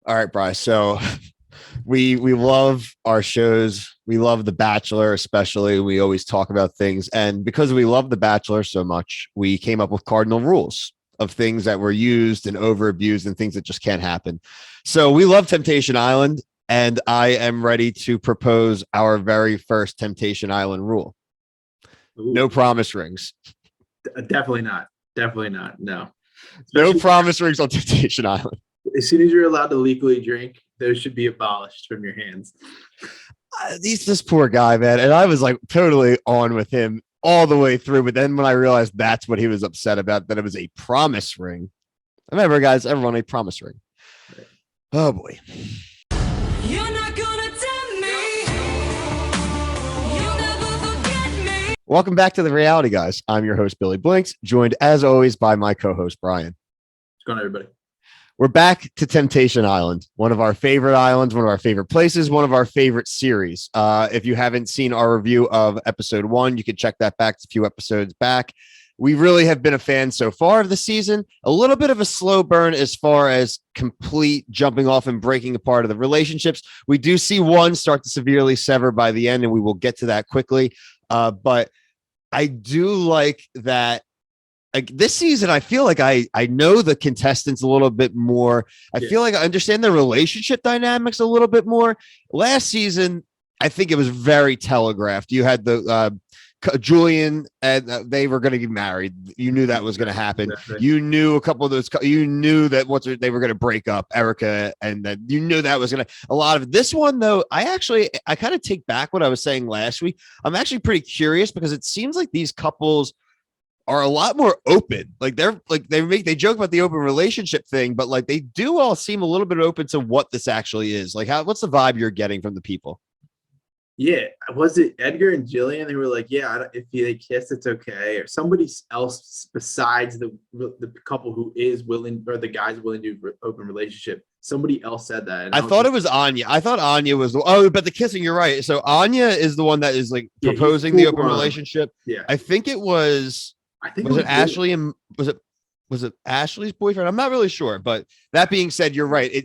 All right, Bryce. So we love our shows. We love The Bachelor, especially. We always talk about things, and because we love The Bachelor so much, we came up with cardinal rules of things that were used and over abused and things that just can't happen. So we love Temptation Island, and I am ready to propose our very first Temptation Island rule: Ooh, no promise rings. definitely not. Definitely not. No. No Especially promise rings on Temptation Island. as soon as you're allowed to legally drink, those should be abolished from your hands. He's this poor guy, man. And I was like totally on with him all the way through. But then when I realized that's what he was upset about, that it was a promise ring. I remember, guys, everyone a promise ring. Right. Oh boy. You're not gonna tempt me. You'll never forget me. Welcome back to the Reality Guys. I'm your host, Billy Blinks, joined as always by my co-host, Brian. What's going on, everybody? We're back to Temptation Island, one of our favorite islands, one of our favorite places, one of our favorite series. If you haven't seen our review of episode 1, you can check that back a few episodes back. We really have been a fan so far of the season. A little bit of a slow burn as far as complete jumping off and breaking apart of the relationships. We do see one start to severely sever by the end, and we will get to that quickly. But I do like that. Like this season, I feel like I know the contestants a little bit more. I feel like I understand the relationship dynamics a little bit more. Last season, I think it was very telegraphed. You had the Julian, and they were going to get married. You knew that was going to happen. Exactly. You knew a couple of those. You knew that they were going to break up, Erica, and that you knew that was going to. A lot of this one, though, I kind of take back what I was saying last week. I'm actually pretty curious because it seems like these couples are a lot more open. Like they joke about the open relationship thing, but like they do all seem a little bit open to what this actually is. Like what's the vibe you're getting from the people? Yeah. Was it Edgar and Jillian? They were like, yeah, if they kiss, it's okay. Or somebody else besides the couple who is willing, or the guy's willing to do open relationship. Somebody else said that. And I thought it was Anya. I thought Anya was but the kissing, you're right. So Anya is the one that is like proposing the open relationship. Yeah. I think it was it Ashley and was it Ashley's boyfriend? I'm not really sure, but that being said, you're right.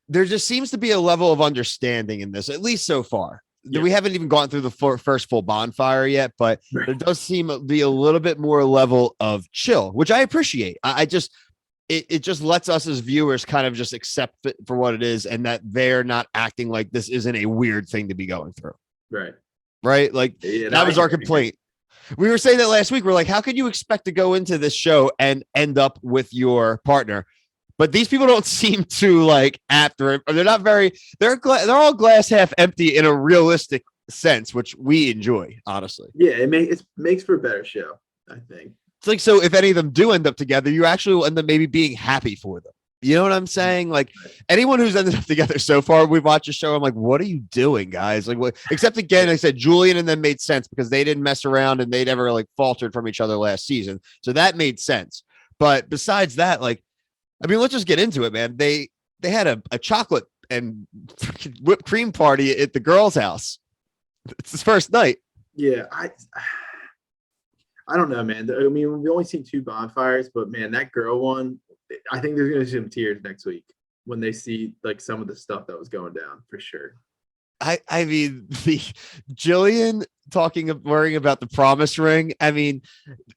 There just seems to be a level of understanding in this, at least so far. Yeah. We haven't even gone through the first full bonfire yet, but there does seem to be a little bit more level of chill, which I appreciate. It just lets us as viewers kind of just accept it for what it is, and that they're not acting like this isn't a weird thing to be going through. Right? Like that was our complaint. We were saying that last week. We're like, how could you expect to go into this show and end up with your partner? But these people don't seem to like after it. Or they're not very. They're all glass half empty in a realistic sense, which we enjoy, honestly. Yeah, it makes for a better show, I think. It's like, so if any of them do end up together, you actually will end up maybe being happy for them. You know what I'm saying? Like anyone who's ended up together so far, we've watched the show. I'm like, what are you doing, guys? Like, what? Except again, I said Julian and them made sense because they didn't mess around and they never like faltered from each other last season. So that made sense. But besides that, like, I mean, let's just get into it, man. They had a chocolate and whipped cream party at the girls' house. It's his first night. Yeah, I don't know, man. I mean, we've only seen 2 bonfires, but man, that girl one, I think there's going to be some tears next week when they see like some of the stuff that was going down for sure. I mean, the Jillian worrying about the promise ring. I mean,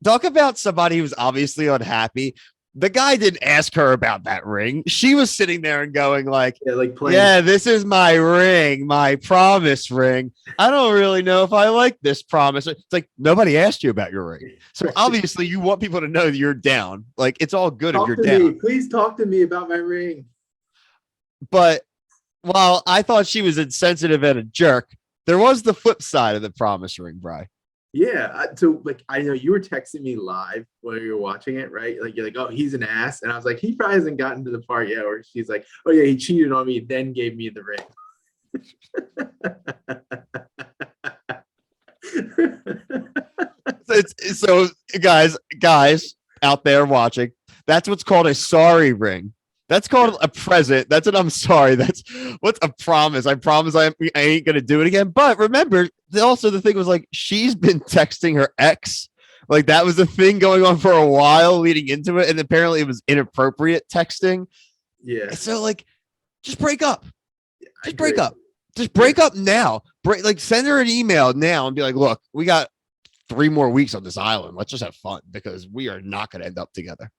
talk about somebody who's obviously unhappy. The guy didn't ask her about that ring. She was sitting there and going like, yeah, this is my ring, my promise ring. I don't really know if I like this promise. It's like, nobody asked you about your ring. So obviously you want people to know that you're down. Like, it's all good if you're down. Please talk to me about my ring. But while I thought she was insensitive and a jerk, there was the flip side of the promise ring, Bri. Yeah. So like, I know you were texting me live while you were watching it, right? Like, you're like, oh, he's an ass. And I was like, he probably hasn't gotten to the part yet where she's like, oh yeah, he cheated on me, then gave me the ring. So guys out there watching, that's what's called a sorry ring. That's called a present. That's an I'm sorry. That's what's a promise. I promise I ain't going to do it again. But remember, also the thing was like, she's been texting her ex Like that was a thing going on for a while leading into it, and apparently it was inappropriate texting. Yeah. So like, just break up. Just break agree. up. Just break up now. Send her an email now and be like, look, we got 3 more weeks on this island. Let's just have fun because we are not going to end up together.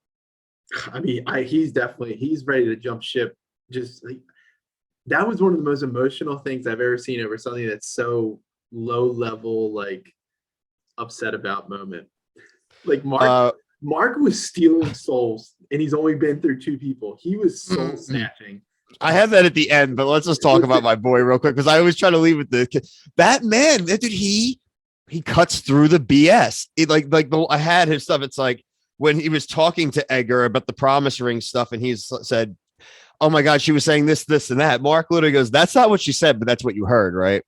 I mean, he's ready to jump ship. Just like that was one of the most emotional things I've ever seen over something that's so low level, like upset about moment. Like Mark was stealing souls, and he's only been through 2 people. He was soul snatching. I have that at the end, but let's just talk about my boy real quick because I always try to leave with that man. Dude, he cuts through the BS. I had his stuff. It's like when he was talking to Edgar about the promise ring stuff, and he said, "Oh my God, she was saying this, and that." Mark literally goes, "That's not what she said, but that's what you heard, right?"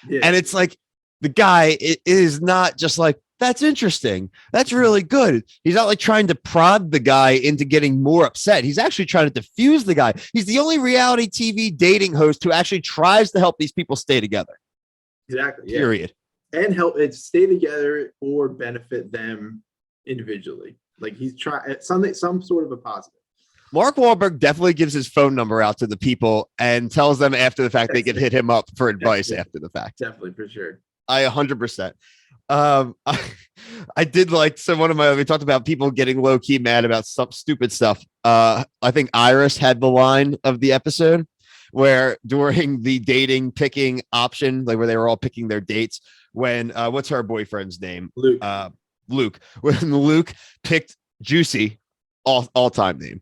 Yeah. And it's like the guy it is not just like, that's interesting. That's really good. He's not like trying to prod the guy into getting more upset. He's actually trying to diffuse the guy. He's the only reality TV dating host who actually tries to help these people stay together. Exactly. Yeah. Period. And help it stay together or benefit them individually. Like he's trying some sort of a positive. Mark Wahlberg definitely gives his phone number out to the people and tells them after the fact they can hit him up for advice after the fact. Definitely, for sure. I 100%. I did like we talked about people getting low key mad about some stupid stuff. I think Iris had the line of the episode where during the dating picking option, like where they were all picking their dates, when what's her boyfriend's name? Luke. When Luke picked Juicy, all time name.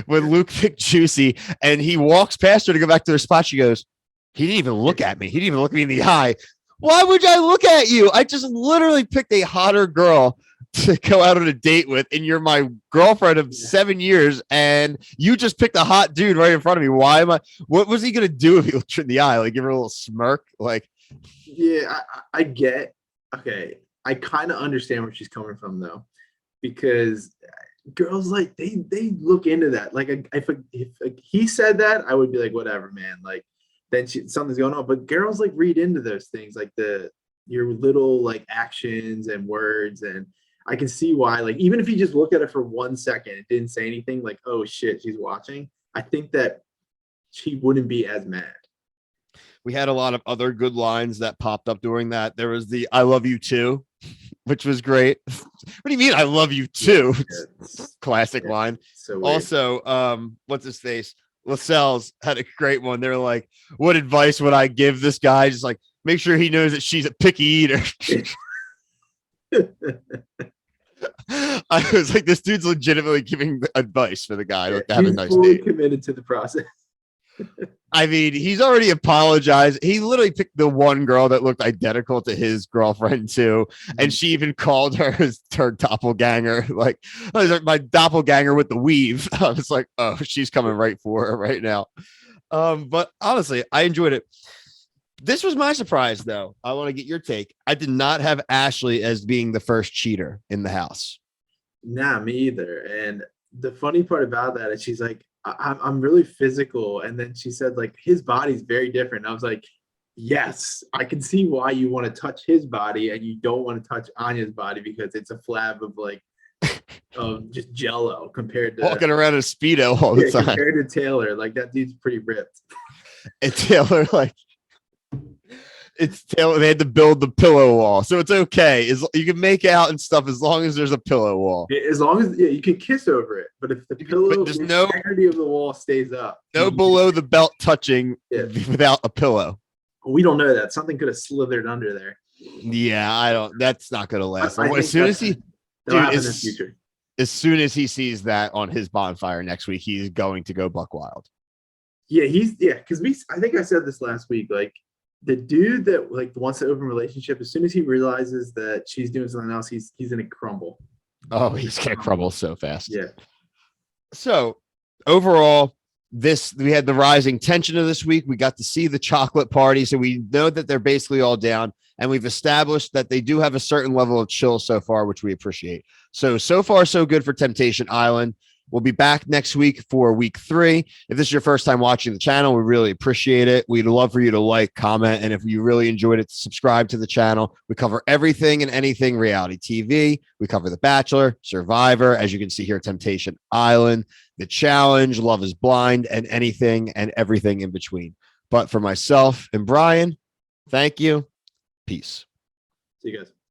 When Luke picked Juicy and he walks past her to go back to their spot, she goes, "He didn't even look at me. He didn't even look me in the eye." Why would I look at you? I just literally picked a hotter girl to go out on a date with, and you're my girlfriend of 7 years, and you just picked a hot dude right in front of me. Why am I? What was he gonna do if he looked her in the eye? Like give her a little smirk? Like, yeah, I get. Okay, I kind of understand where she's coming from though, because girls like they look into that. Like if he said that, I would be like, whatever, man. Like. Then something's going on, but girls like read into those things, like your little like actions and words, and I can see why. Like even if you just look at it for 1 second, it didn't say anything. Like, oh shit, she's watching. I think that she wouldn't be as mad. we had a lot of other good lines that popped up during that. There was the "I love you too," which was great. What do you mean, "I love you too"? Classic line. So weird. Also, what's his face? Lascelles had a great one. They're like, "What advice would I give this guy?" Just like, make sure he knows that she's a picky eater. I was like, this dude's legitimately giving advice for the guy to have a nice fully date. committed to the process. I mean, he's already apologized. He literally picked the one girl that looked identical to his girlfriend too, and she even called her her doppelganger. Like, "Oh, these are my doppelganger with the weave." I was like, oh, she's coming right for her right now. But honestly, I enjoyed it. This was my surprise, though. I want to get your take. I did not have Ashley as being the first cheater in the house. Nah, me either. And the funny part about that is she's like, I'm really physical. And then she said, like, his body's very different. I was like, yes, I can see why you want to touch his body and you don't want to touch Anya's body because it's a flab of like, of just jello compared to walking around in a Speedo all the time. Compared to Taylor, like that dude's pretty ripped. And Taylor, like, it's Taylor. They had to build the pillow wall, so it's okay. You can make out and stuff as long as there's a pillow wall. As long as you can kiss over it, but if the pillow, there's the no integrity of the wall stays up, no below the belt touching without a pillow. We don't know that something could have slithered under there. Yeah, I don't. That's not going to last. As soon as he sees that on his bonfire next week, he's going to go buck wild. Yeah, because I think I said this last week. Like the dude that like wants an open relationship, as soon as he realizes that she's doing something else, he's gonna crumble. Oh, he's gonna crumble so fast. Yeah. So overall, we had the rising tension of this week. We got to see the chocolate party, so we know that they're basically all down, and we've established that they do have a certain level of chill so far, which we appreciate. So far, so good for Temptation Island. We'll be back next week for week 3. If this is your first time watching the channel, we really appreciate it. We'd love for you to like, comment, and if you really enjoyed it, subscribe to the channel. We cover everything and anything reality TV. We cover The Bachelor, Survivor, as you can see here, Temptation Island, The Challenge, Love is Blind, and anything and everything in between. But for myself and Brian, thank you. Peace. See you guys.